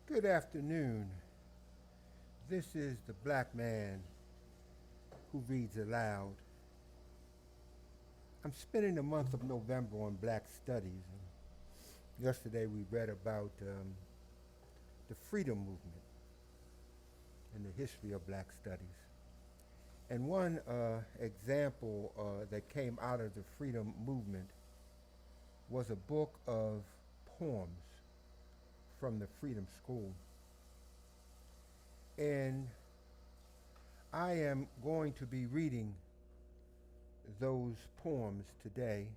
Good afternoon. This is the black man who reads aloud. I'm spending the month of November on black studies. Yesterday we read about the freedom movement and the history of black studies. And one example that came out of the freedom movement was a book of poems from the Freedom School. And I am going to be reading those poems today.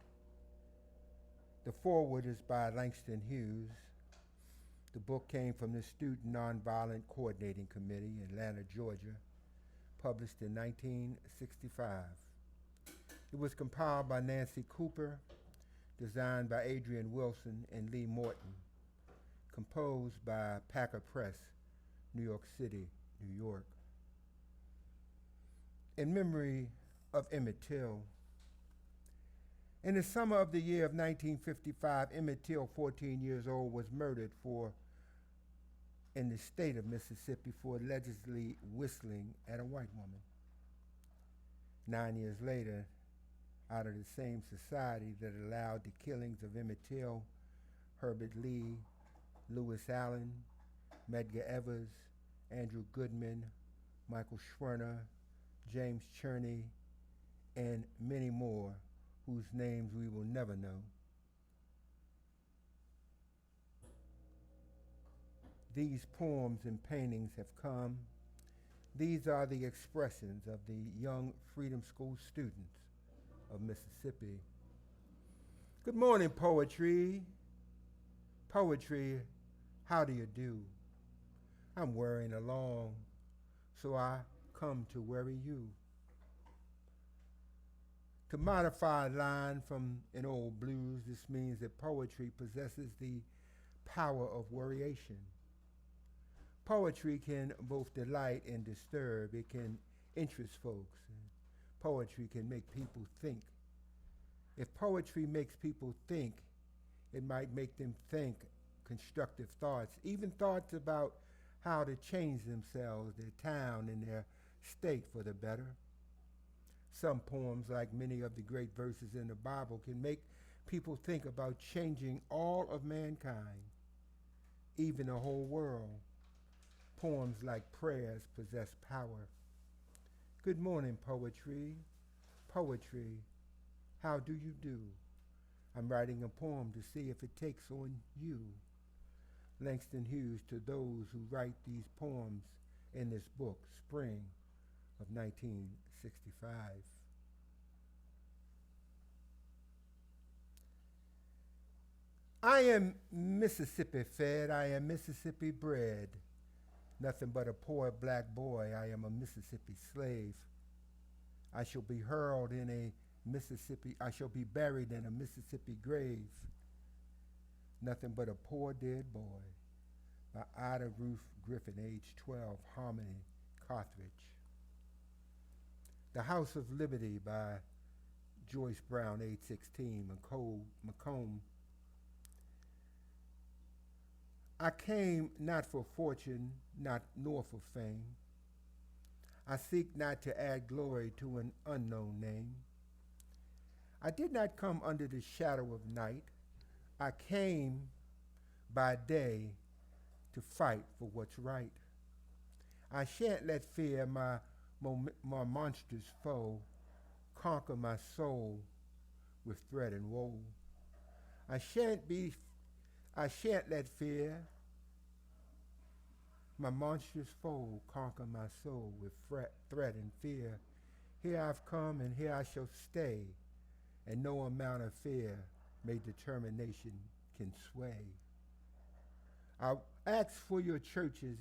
The foreword is by Langston Hughes. The book came from the Student Nonviolent Coordinating Committee in Atlanta, Georgia, published in 1965. It was compiled by Nancy Cooper, designed by Adrian Wilson and Lee Morton, composed by Packer Press, New York City, New York. In memory of Emmett Till. In the summer of the year of 1955, Emmett Till, 14 years old, was murdered in the state of Mississippi for allegedly whistling at a white woman. 9 years later, out of the same society that allowed the killings of Emmett Till, Herbert Lee, Lewis Allen, Medgar Evers, Andrew Goodman, Michael Schwerner, James Cherney, and many more whose names we will never know. These poems and paintings have come. These are the expressions of the young Freedom School students of Mississippi. Good morning, poetry. Poetry, how do you do? I'm worrying along, so I come to worry you. To modify a line from an old blues, this means that poetry possesses the power of worryation. Poetry can both delight and disturb. It can interest folks. Poetry can make people think. If poetry makes people think, it might make them think constructive thoughts, even thoughts about how to change themselves, their town, and their state for the better. Some poems, like many of the great verses in the Bible, can make people think about changing all of mankind, even the whole world. Poems like prayers possess power. Good morning, poetry. Poetry, how do you do? I'm writing a poem to see if it takes on you. Langston Hughes, to those who write these poems in this book, spring of 1965. I am Mississippi fed, I am Mississippi bred. Nothing but a poor black boy, I am a Mississippi slave. I shall be hurled in a Mississippi, I shall be buried in a Mississippi grave. Nothing but a poor dead boy. By Ida Ruth Griffin, age 12, Harmony, Carthage. The House of Liberty by Joyce Brown, age 16, Macomb. I came not for fortune, not nor for fame. I seek not to add glory to an unknown name. I did not come under the shadow of night. I came by day to fight for what's right. I shan't let fear, my monstrous foe, conquer my soul with threat and woe. I shan't let fear, my monstrous foe, conquer my soul with threat and fear. Here I've come and here I shall stay, and no amount of fear may determination can sway. I asked for your churches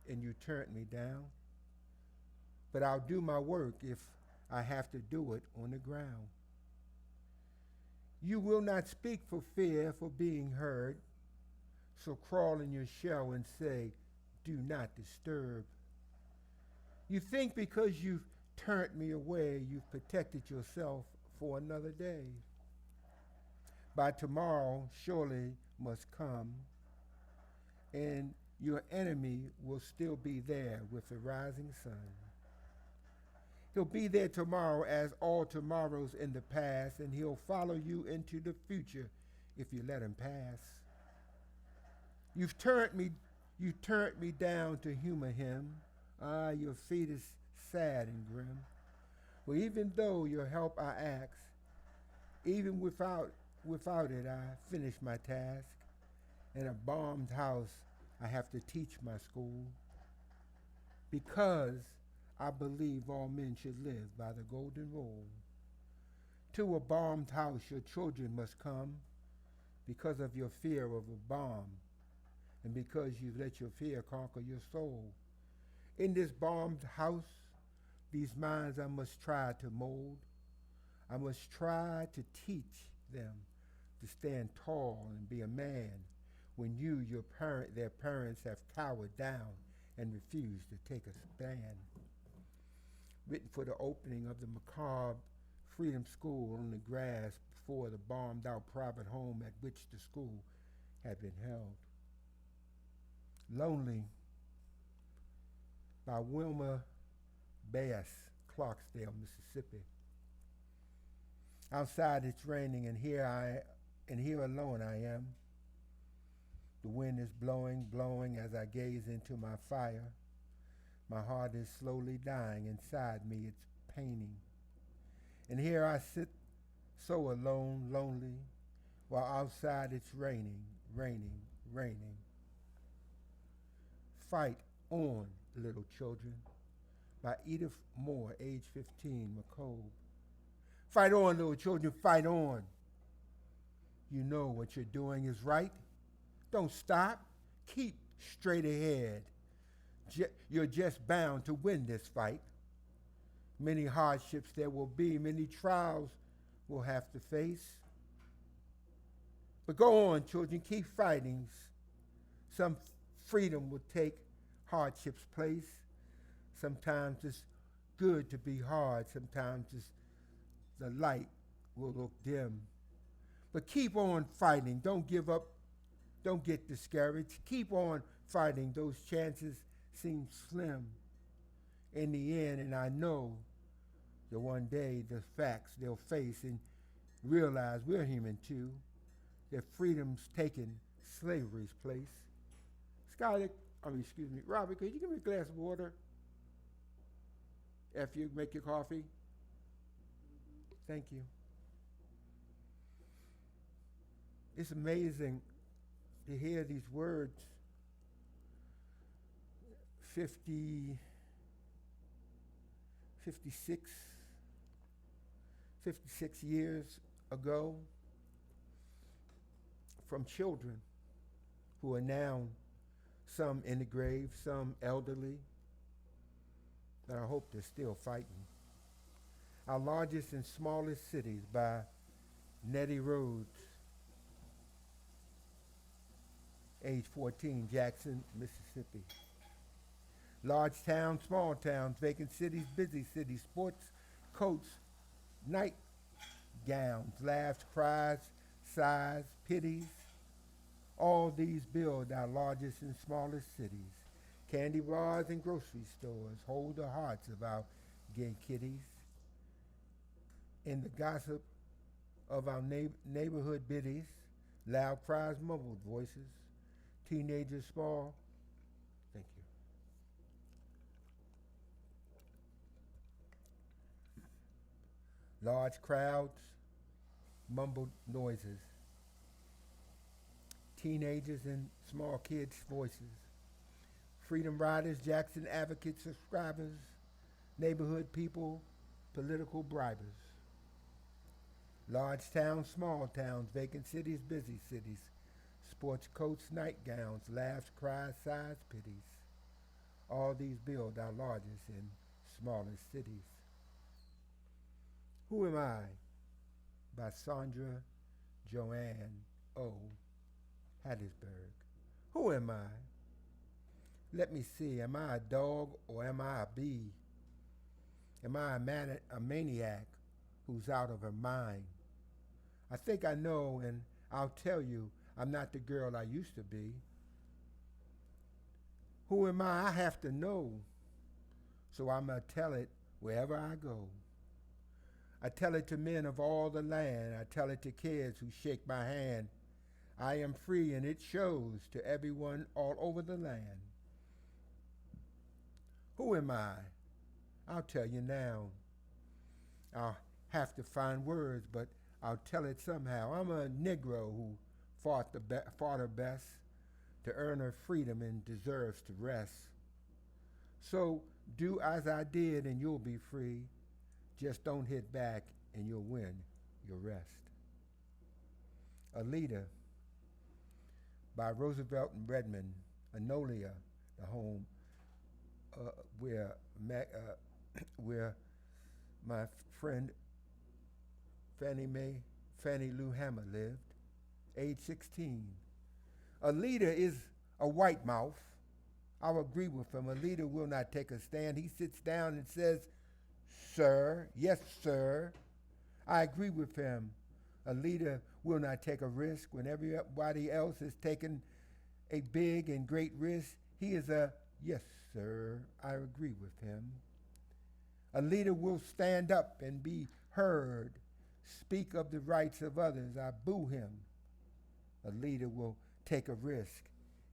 and you turned me down, but I'll do my work if I have to do it on the ground. You will not speak for fear for being heard, so crawl in your shell and say, do not disturb. You think because you've turned me away, you've protected yourself for another day. By tomorrow surely must come, and your enemy will still be there with the rising sun. He'll be there tomorrow as all tomorrows in the past, and he'll follow you into the future if you let him pass. You turned me down to humor him. Ah, your fate is sad and grim. Well, even though your help I ask, even without it, I finish my task. In a bombed house, I have to teach my school because I believe all men should live by the golden rule. To a bombed house, your children must come because of your fear of a bomb and because you've let your fear conquer your soul. In this bombed house, these minds I must try to mold. I must try to teach them to stand tall and be a man when you, their parents, have cowered down and refused to take a stand. Written for the opening of the macabre Freedom School on the grass before the bombed out private home at which the school had been held. Lonely by Wilma Bass, Clarksdale, Mississippi. Outside it's raining and here alone I am. The wind is blowing, blowing as I gaze into my fire. My heart is slowly dying inside me, it's paining. And here I sit so alone, lonely, while outside it's raining, raining, raining. Fight on, little children, by Edith Moore, age 15, McCobe. Fight on, little children, fight on. You know what you're doing is right. Don't stop. Keep straight ahead. You're just bound to win this fight. Many hardships there will be, many trials we'll have to face. But go on, children, keep fighting. Some freedom will take hardship's place. Sometimes it's good to be hard. Sometimes the light will look dim. But keep on fighting. Don't give up. Don't get discouraged. Keep on fighting. Those chances seem slim in the end, and I know that one day the facts they'll face and realize we're human too, that freedom's taken slavery's place. Robert, could you give me a glass of water after you make your coffee? Thank you. It's amazing to hear these words 56 years ago from children who are now some in the grave, some elderly, but I hope they're still fighting. Our largest and smallest cities by Nettie Rhodes, age 14, Jackson, Mississippi. Large towns, small towns, vacant cities, busy cities, sports coats, night gowns, laughs, cries, sighs, pities. All these build our largest and smallest cities. Candy bars and grocery stores hold the hearts of our gay kiddies. In the gossip of our neighborhood biddies, loud cries, mumbled voices, teenagers small. Thank you. Large crowds, mumbled noises. Teenagers and small kids' voices. Freedom riders, Jackson advocates, subscribers, neighborhood people, political bribers. Large towns, small towns, vacant cities, busy cities. Sports coats, nightgowns, laughs, cries, sighs, pities. All these build our largest and smallest cities. Who Am I? By Sandra Joanne O. Hattiesburg. Who am I? Let me see, am I a dog or am I a bee? Am I a maniac who's out of her mind? I think I know, and I'll tell you, I'm not the girl I used to be. Who am I? I have to know. So I'm going to tell it wherever I go. I tell it to men of all the land. I tell it to kids who shake my hand. I am free, and it shows to everyone all over the land. Who am I? I'll tell you now. I'll have to find words, but I'll tell it somehow. I'm a Negro who fought her best to earn her freedom and deserves to rest. So do as I did and you'll be free. Just don't hit back and you'll win your rest. A Leader by Roosevelt and Redmond, Anolia, the home where my friend Fannie Lou Hammer lived, age 16. A leader is a white mouth. I'll agree with him. A leader will not take a stand. He sits down and says, sir, yes, sir. I agree with him. A leader will not take a risk when everybody else is taking a big and great risk. He is a yes, sir. I agree with him. A leader will stand up and be heard, speak of the rights of others. I boo him. A leader will take a risk,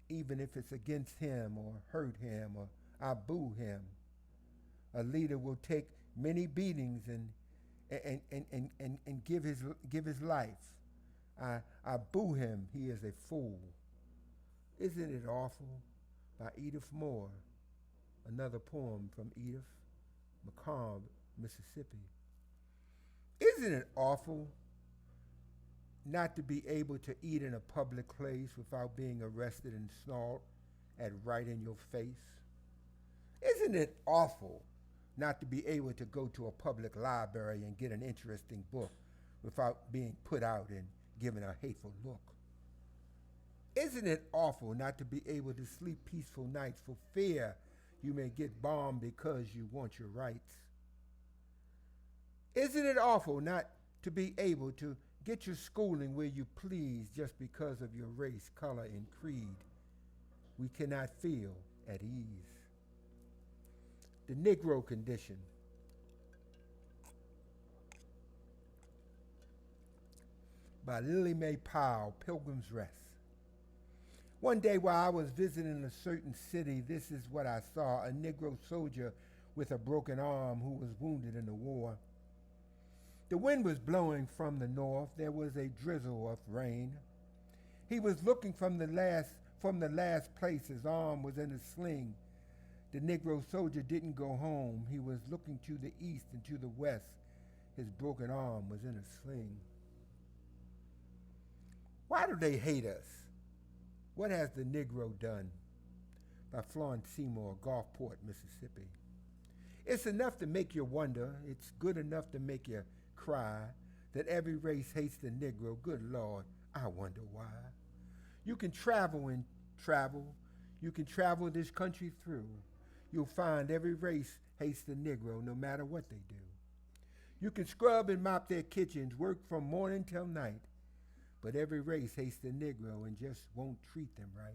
even if it's against him or hurt him, or I boo him. A leader will take many beatings and give his life. I boo him. He is a fool. Isn't it awful? By Edith Moore, another poem from Edith McComb, Mississippi. Isn't it awful not to be able to eat in a public place without being arrested and snarled at right in your face? Isn't it awful not to be able to go to a public library and get an interesting book without being put out and given a hateful look? Isn't it awful not to be able to sleep peaceful nights for fear you may get bombed because you want your rights? Isn't it awful not to be able to get your schooling where you please just because of your race, color, and creed? We cannot feel at ease. The Negro Condition. By Lily Mae Powell, Pilgrim's Rest. One day while I was visiting a certain city, this is what I saw: a Negro soldier with a broken arm who was wounded in the war. The wind was blowing from the north. There was a drizzle of rain. He was looking from the last place. His arm was in a sling. The Negro soldier didn't go home. He was looking to the east and to the west. His broken arm was in a sling. Why do they hate us? What has the Negro done? By Florence Seymour, Gulfport, Mississippi. It's enough to make you wonder. It's good enough to make you cry that every race hates the Negro. Good Lord, I wonder why. You can travel and travel. You can travel this country through. You'll find every race hates the Negro no matter what they do. You can scrub and mop their kitchens, work from morning till night. But every race hates the Negro and just won't treat them right.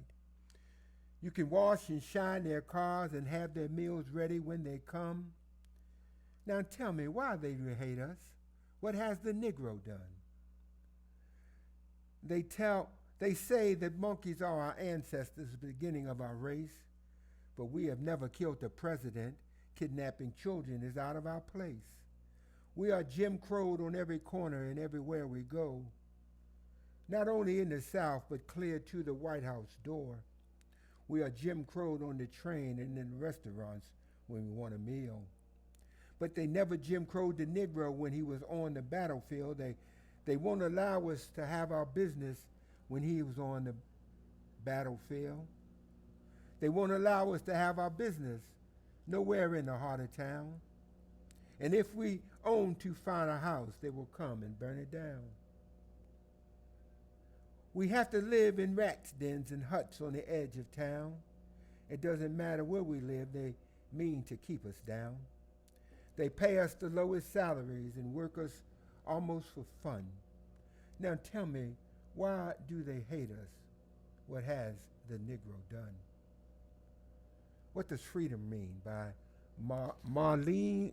You can wash and shine their cars and have their meals ready when they come. Now tell me, why they hate us? What has the Negro done? They say that monkeys are our ancestors, the beginning of our race, but we have never killed the president. Kidnapping children is out of our place. We are Jim Crowed on every corner and everywhere we go. Not only in the South, but clear to the White House door. We are Jim Crowed on the train and in restaurants when we want a meal. But they never Jim Crowed the Negro when he was on the battlefield. They won't allow us to have our business when he was on the battlefield. They won't allow us to have our business nowhere in the heart of town. And if we own too fine a house, they will come and burn it down. We have to live in rats' dens and huts on the edge of town. It doesn't matter where we live, they mean to keep us down. They pay us the lowest salaries and work us almost for fun. Now tell me, why do they hate us? What has the Negro done? What does freedom mean? By Madeline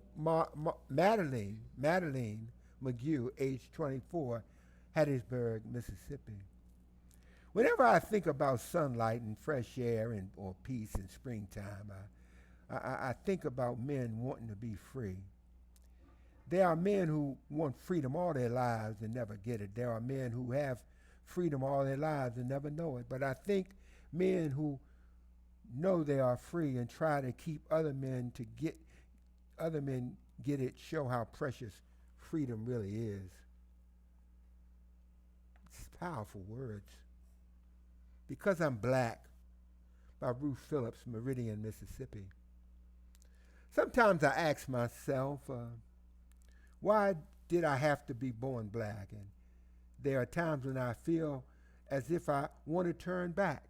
McGew, age 24, Hattiesburg, Mississippi. Whenever I think about sunlight and fresh air or peace in springtime, I think about men wanting to be free. There are men who want freedom all their lives and never get it. There are men who have freedom all their lives and never know it. But I think men who know they are free and try to keep other men get it show how precious freedom really is. It's powerful words. Because I'm Black by Ruth Phillips, Meridian, Mississippi. Sometimes I ask myself, why did I have to be born Black? And there are times when I feel as if I want to turn back.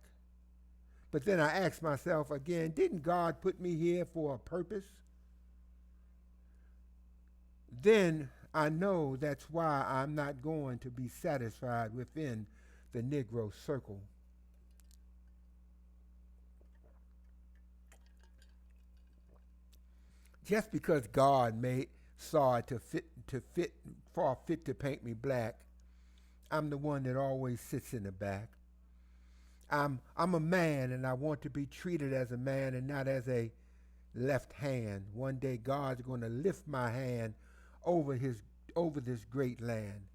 But then I ask myself again, didn't God put me here for a purpose? Then I know that's why I'm not going to be satisfied within the Negro circle. Just because God saw it far fit to paint me Black, I'm the one that always sits in the back. I'm a man, and I want to be treated as a man and not as a left hand. One day God's going to lift my hand over this great land.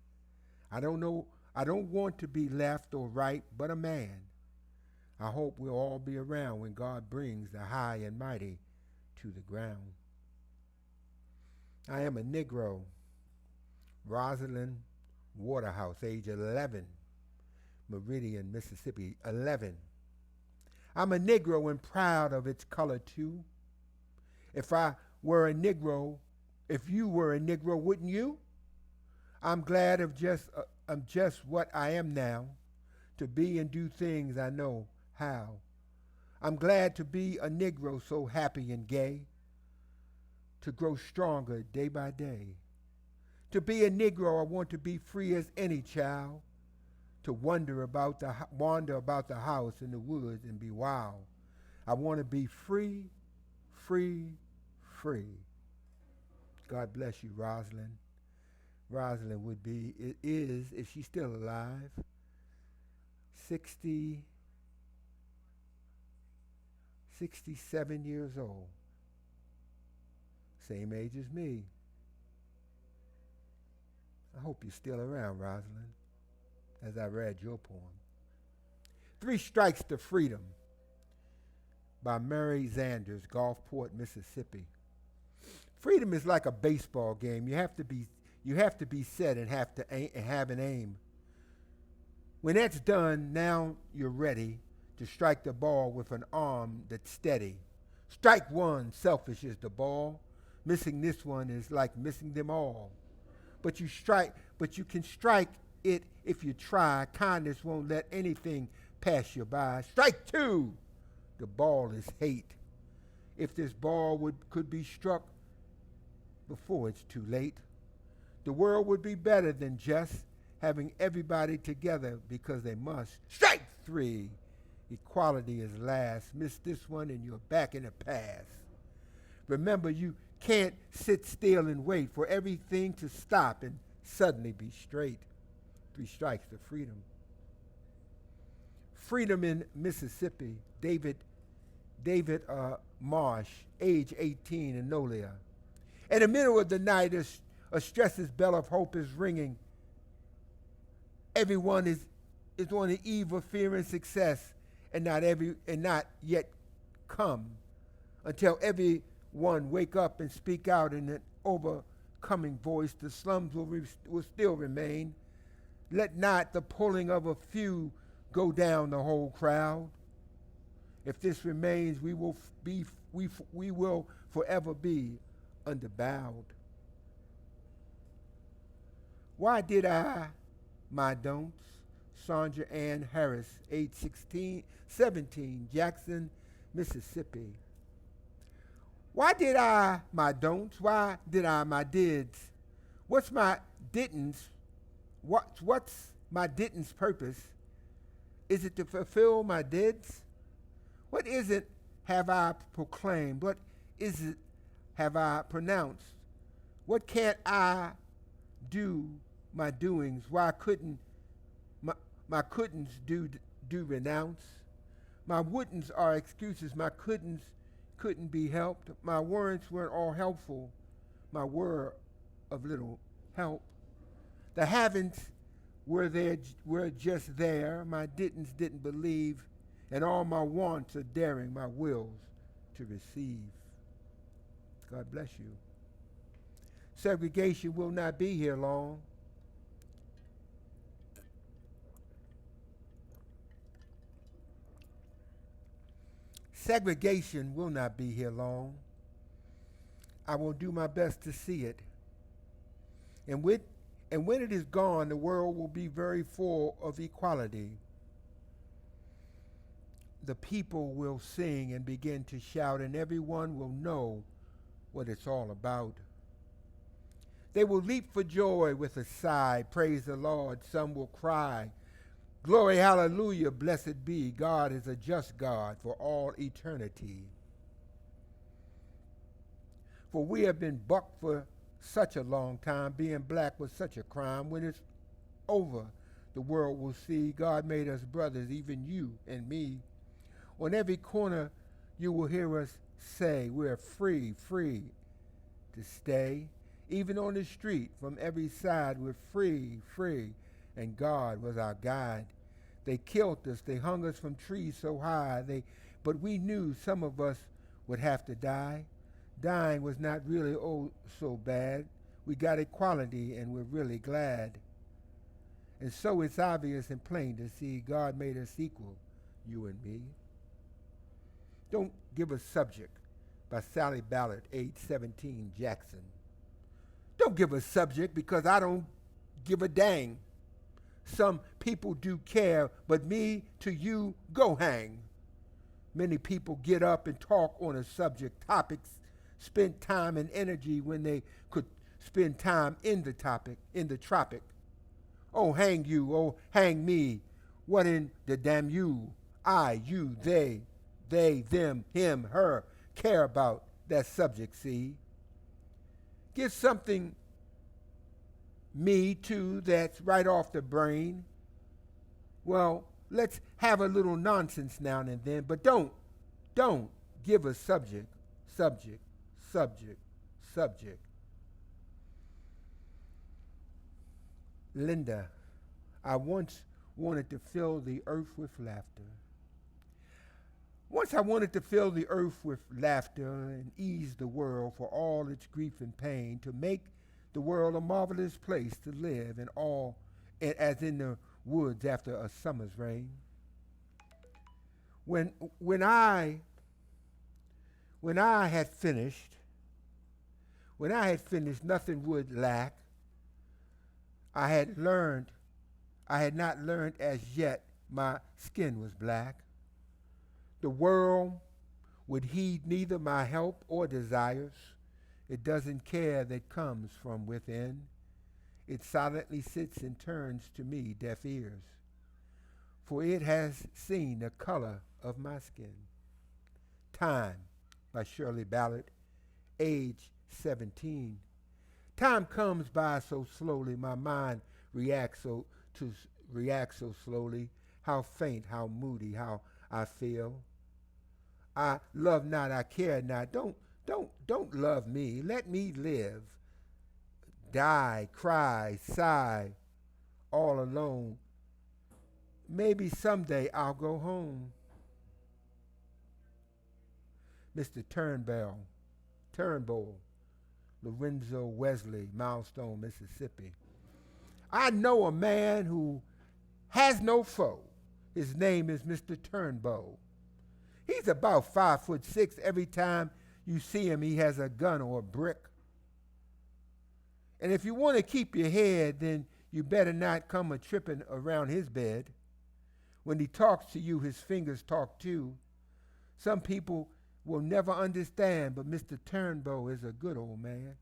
I don't want to be left or right, but a man. I hope we'll all be around when God brings the high and mighty to the ground. I am a Negro, Rosalind Waterhouse, age 11, Meridian, Mississippi, 11. I'm a Negro and proud of its color too. If you were a Negro, wouldn't you? I'm glad I'm just what I am now, to be and do things I know how. I'm glad to be a Negro, so happy and gay, to grow stronger day by day. To be a Negro, I want to be free as any child, to wander about the house in the woods and be wild. I want to be free, free, free. God bless you, Rosalind. Rosalind is, if she's still alive, 67 years old. Same age as me. I hope you're still around, Rosalind, as I read your poem. 3 Strikes to Freedom by Mary Zanders, Gulfport, Mississippi. Freedom is like a baseball game. You have to be set and have an aim. When that's done, now you're ready to strike the ball with an arm that's steady. Strike one, selfish is the ball. Missing this one is like missing them all. But you can strike it if you try. Kindness won't let anything pass you by. Strike 2, the ball is hate. If this ball could be struck before it's too late, the world would be better than just having everybody together because they must. Strike 3, equality is last. Miss this one and you're back in the past. Remember, you can't sit still and wait for everything to stop and suddenly be straight. 3 Strikes to Freedom. Freedom in Mississippi, David Marsh, age 18, in Nolia. In the middle of the night, a stress's bell of hope is ringing. Everyone is on the eve of fear and success, and not yet come until everyone wake up and speak out in an overcoming voice. The slums will still remain. Let not the pulling of a few go down the whole crowd. If this remains, we will forever be underbowed. Why did I, my don'ts? Sandra Ann Harris, age 17, Jackson, Mississippi. Why did I, my don'ts? Why did I, my dids? What's my didn'ts? What's my didn'ts' purpose? Is it to fulfill my dids? What is it have I proclaimed? What is it have I pronounced? What can't I do my doings? Why couldn't my couldn'ts do renounce? My wouldn'ts are excuses. My couldn't be helped. My words weren't all helpful. My were of little help. The haven'ts were just there. My didn't believe, and all my wants are daring my wills to receive. God bless you. Segregation will not be here long. Segregation will not be here long. I will do my best to see it. And when it is gone, the world will be very full of equality. The people will sing and begin to shout, and everyone will know what it's all about. They will leap for joy with a sigh, praise the Lord. Some will cry, glory, hallelujah, blessed be. God is a just God for all eternity. For we have been bucked for such a long time. Being black was such a crime. When it's over, the world will see God made us brothers, even you and me. On every corner, you will hear us say, we're free to stay. Even on the street, from every side, we're free, and God was our guide. They killed us, they hung us from trees so high, but we knew some of us would have to die. Dying was not really so bad. We got equality, and we're really glad. And so it's obvious and plain to see God made us equal, you and me. Don't Give a Subject by Sally Ballard, age 17, Jackson. Don't give a subject because I don't give a dang. Some people do care, but me to you go hang. Many people get up and talk on a subject, topics, spend time and energy when they could spend time in the topic, in the tropic. Oh, hang you, oh, hang me. What in the damn you, I, you, they, them, him, her, care about that subject, see? Give something me too that's right off the brain. Well, let's have a little nonsense now and then, but don't give a subject. Linda, I once wanted to fill the earth with laughter. Once I wanted to fill the earth with laughter and ease the world for all its grief and pain, to make the world a marvelous place to live and all, as in the woods after a summer's rain. When I had finished, nothing would lack. I had not learned as yet my skin was black. The world would heed neither my help or desires. It doesn't care that comes from within. It silently sits and turns to me deaf ears, for it has seen the color of my skin. Time by Shirley Ballard, age 17. Time comes by so slowly, my mind reacts so slowly. How faint, how moody, how I feel. I love not, I care not. Don't love me. Let me live. Die, cry, sigh, all alone. Maybe someday I'll go home. Mr. Turnbull, Lorenzo Wesley, Milestone, Mississippi. I know a man who has no foe. His name is Mr. Turnbull. He's about 5'6". Every time you see him, he has a gun or a brick. And if you want to keep your head, then you better not come a-tripping around his bed. When he talks to you, his fingers talk too. Some people will never understand, but Mr. Turnbow is a good old man.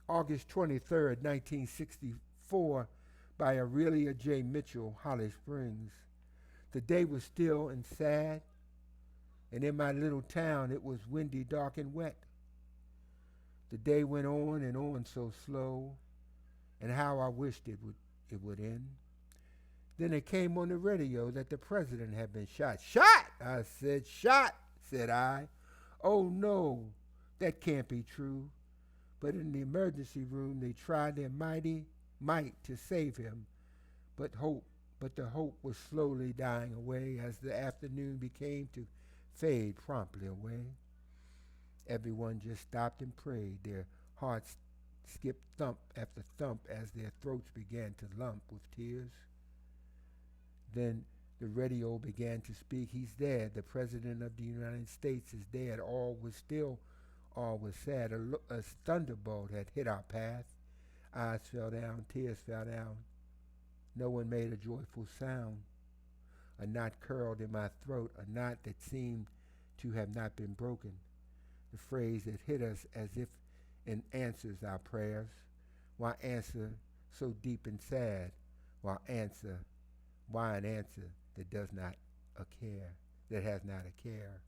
August 23rd, 1964, by Aurelia J. Mitchell, Holly Springs. The day was still and sad. And in my little town, it was windy, dark, and wet. The day went on and on so slow, and how I wished it would end. Then it came on the radio that the president had been shot. Shot! I said, shot, said I. Oh no, that can't be true. But in the emergency room, they tried their mighty might to save him. But the hope was slowly dying away as the afternoon began to fade promptly away. Everyone just stopped and prayed. Their hearts skipped thump after thump as their throats began to lump with tears. Then the radio began to speak. He's dead. The President of the United States is dead. All was sad. A thunderbolt had hit our path. Eyes fell down, tears fell down. No one made a joyful sound. A knot curled in my throat, a knot that seemed to have not been broken. The phrase that hit us as if it answers our prayers. Why answer so deep and sad? Why an answer that does not a care, that has not a care?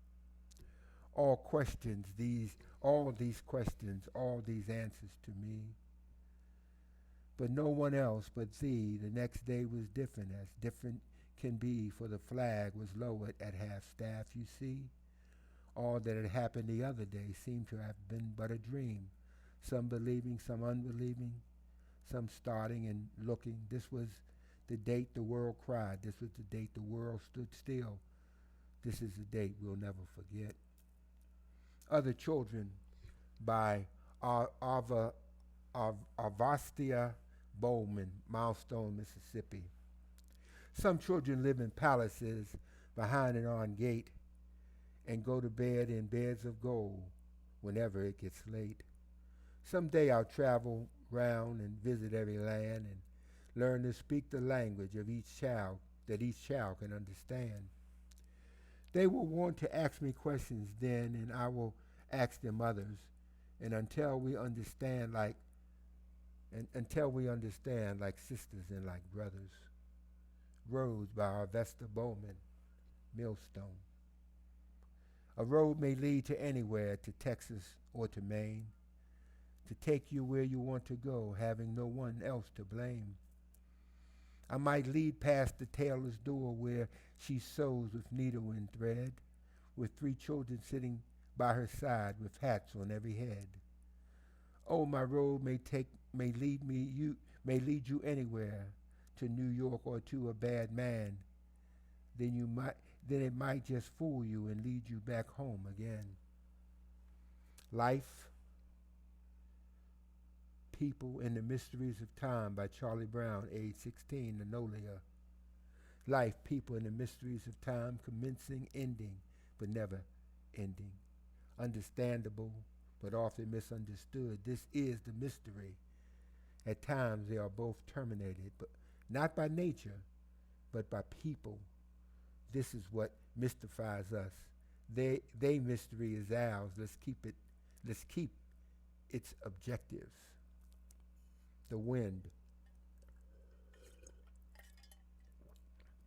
All these questions, all these answers to me. But no one else but thee. The next day was different, as different can be, for the flag was lowered at half-staff, you see. All that had happened the other day seemed to have been but a dream, some believing, some unbelieving, some starting and looking. This was the date the world cried. This was the date the world stood still. This is the date we'll never forget. Other Children by Arvastia Bowman, Milestone, Mississippi. Some children live in palaces behind an iron gate and go to bed in beds of gold whenever it gets late. Someday I'll travel round and visit every land and learn to speak the language of each child that each child can understand. They will want to ask me questions then, and I will ask them others, and until we understand like sisters and like brothers. Roads by Arvesta Bowman, Millstone. A road may lead to anywhere, to Texas or to Maine, to take you where you want to go, having no one else to blame. I might lead past the tailor's door where she sews with needle and thread, with 3 children sitting by her side with hats on every head. Oh, my road may lead you anywhere, to New York or to a bad man. Then it might just fool you and lead you back home again. Life, People, and the Mysteries of Time by Charlie Brown, age 16, Nolia. Life, People, and the Mysteries of Time, commencing, ending, but never ending. Understandable, but often misunderstood. This is the mystery. At times they are both terminated, but not by nature, but by people. This is what mystifies us. They mystery is ours. Let's keep its objectives. The Wind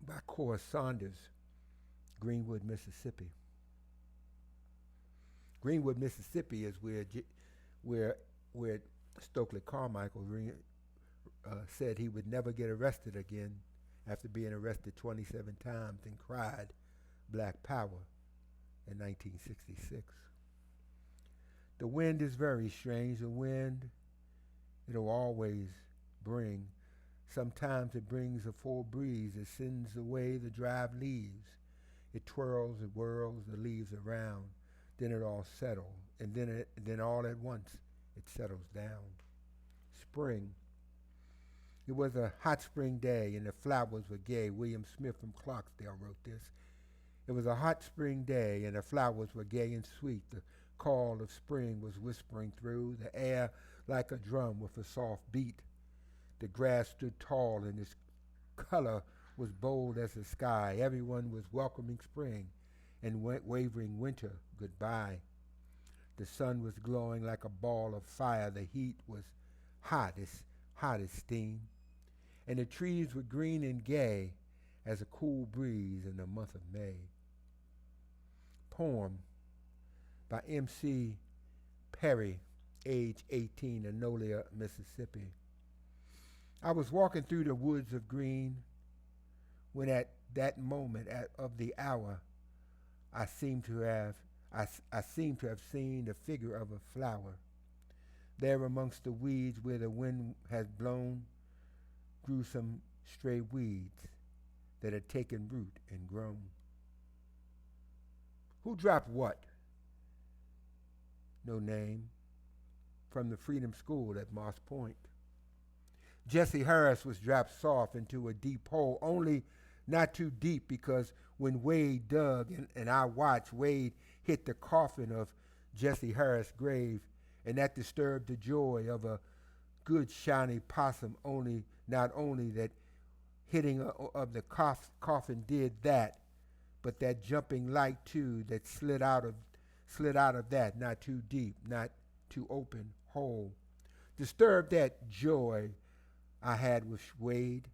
by Cora Saunders, Greenwood, Mississippi. Greenwood, Mississippi is where Stokely Carmichael said he would never get arrested again after being arrested 27 times and cried Black Power in 1966. The wind is very strange. The wind, it'll always bring. Sometimes it brings a full breeze. It sends away the dried leaves. It twirls, it whirls the leaves around. Then it all settles, and then all at once it settles down. Spring. It was a hot spring day, and the flowers were gay. William Smith from Clarksdale wrote this. It was a hot spring day, and the flowers were gay and sweet. The call of spring was whispering through the air like a drum with a soft beat. The grass stood tall, and its color was bold as the sky. Everyone was welcoming spring and wavering winter goodbye. The sun was glowing like a ball of fire. The heat was hot as steam. And the trees were green and gay as a cool breeze in the month of May. poem by M.C. Perry, age 18, Enola, Mississippi. I was walking through the woods of green when at that moment of the hour I seemed to have seen the figure of a flower. There amongst the weeds where the wind has blown grew some stray weeds that had taken root and grown. Who dropped what? No name. From the Freedom School at Moss Point. Jesse Harris was dropped soft into a deep hole, only not too deep because when Wade dug and I watched, Wade hit the coffin of Jesse Harris' grave, and that disturbed the joy of a good shiny possum, not only that hitting of the coffin did that, but that jumping light too that slid out of that, not too deep, not too open hole. Disturbed that joy I had with Wade.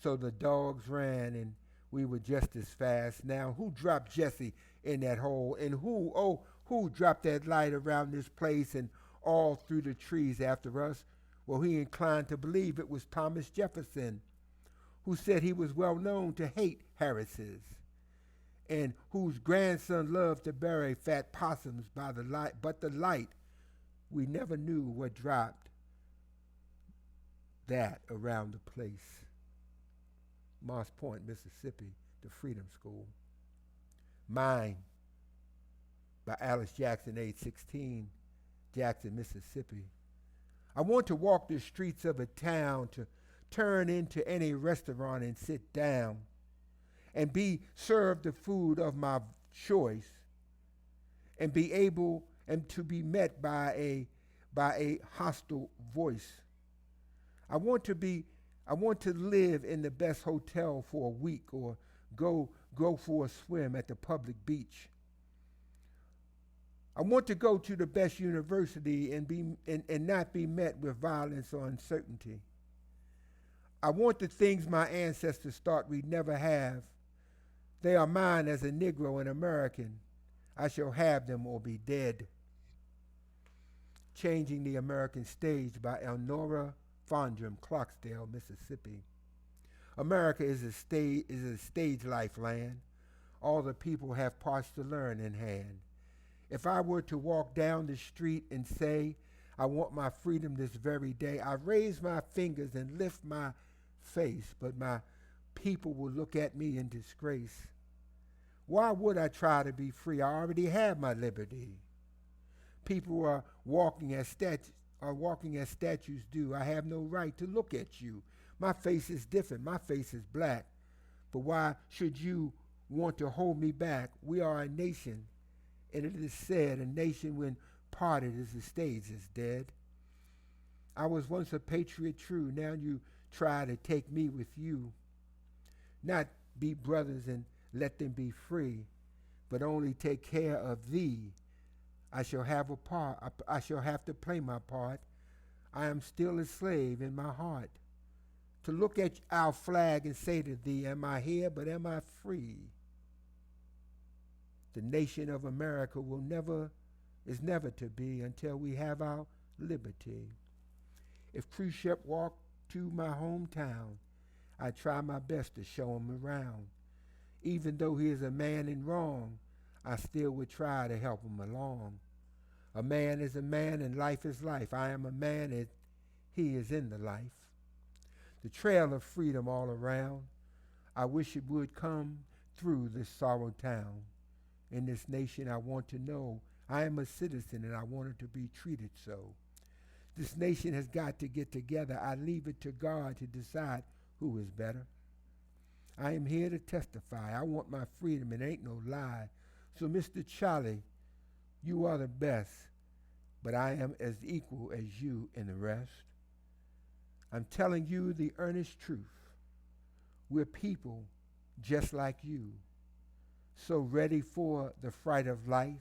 So the dogs ran and we were just as fast. Now who dropped Jesse in that hole? And who dropped that light around this place and all through the trees after us? Well, he inclined to believe it was Thomas Jefferson, who said he was well known to hate Harrises, and whose grandson loved to bury fat possums by the light. But the light, we never knew what dropped that around the place. Moss Point, Mississippi, the Freedom School. Mine, by Alice Jackson, age 16, Jackson, Mississippi. I want to walk the streets of a town, to turn into any restaurant and sit down and be served the food of my choice and be able and to be met by a hostile voice. I want to live in the best hotel for a week or go for a swim at the public beach. I want to go to the best university and not be met with violence or uncertainty. I want the things my ancestors thought we'd never have. They are mine as a Negro and American. I shall have them or be dead. Changing the American Stage by Elnora Fondrum, Clarksdale, Mississippi. America is a stage life land. All the people have parts to learn in hand. If I were to walk down the street and say, I want my freedom this very day, I raise my fingers and lift my face, but my people will look at me in disgrace. Why would I try to be free? I already have my liberty. People are walking as statues do. I have no right to look at you. My face is different. My face is black. But why should you want to hold me back? We are a nation, and it is said, a nation when parted as the stage is dead. I was once a patriot true. Now you try to take me with you. Not be brothers and let them be free, but only take care of thee. I shall have a part. I shall have to play my part. I am still a slave in my heart. To look at our flag and say to thee, am I here, but am I free? The nation of America is never to be until we have our liberty. If Khrushchev walked to my hometown, I try my best to show him around. Even though he is a man in wrong, I still would try to help him along. A man is a man and life is life. I am a man and he is in the life. The trail of freedom all around. I wish it would come through this sorrow town. In this nation I want to know I am a citizen and I want it to be treated so. This nation has got to get together. I leave it to God to decide who is better. I am here to testify. I want my freedom. It ain't no lie. So Mr. Charlie, you are the best, but I am as equal as you and the rest. I'm telling you the earnest truth. We're people just like you, so ready for the fright of life.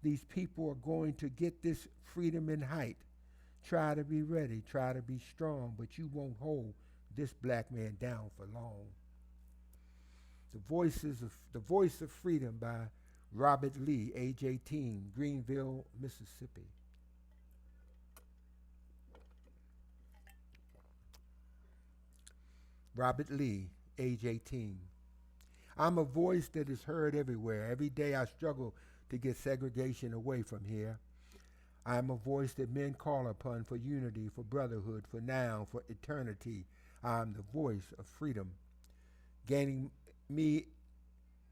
These people are going to get this freedom in height. Try to be ready, try to be strong, but you won't hold this black man down for long. The Voice of Freedom by Robert Lee, age 18, Greenville, Mississippi. Robert Lee, age 18. I'm a voice that is heard everywhere. Every day I struggle to get segregation away from here. I am a voice that men call upon for unity, for brotherhood, for now, for eternity. I am the voice of freedom. Gaining me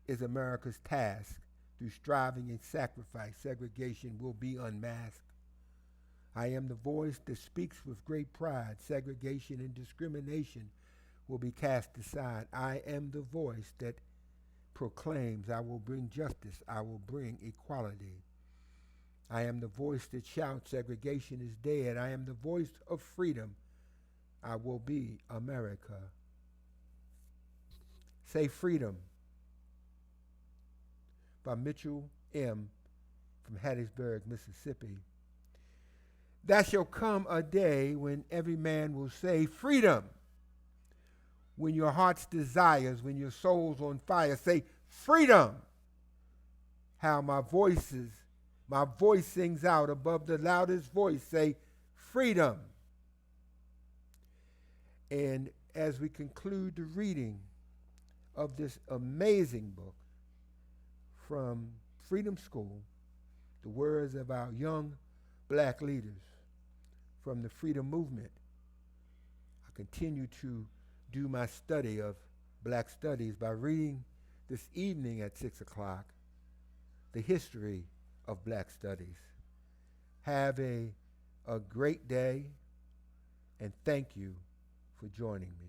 is America's task. Through striving and sacrifice, segregation will be unmasked. I am the voice that speaks with great pride. Segregation and discrimination will be cast aside. I am the voice that proclaims, I will bring justice, I will bring equality. I am the voice that shouts, segregation is dead. I am the voice of freedom. I will be America. Say freedom. By Mitchell M. from Hattiesburg, Mississippi. There shall come a day when every man will say freedom. When your heart's desires, when your soul's on fire, say freedom. How my voice sings out above the loudest voice, say freedom. And as we conclude the reading of this amazing book from Freedom School, the words of our young black leaders from the freedom movement, I continue to do my study of black studies by reading this evening at 6 o'clock the history of black studies. Have a great day, and thank you for joining me.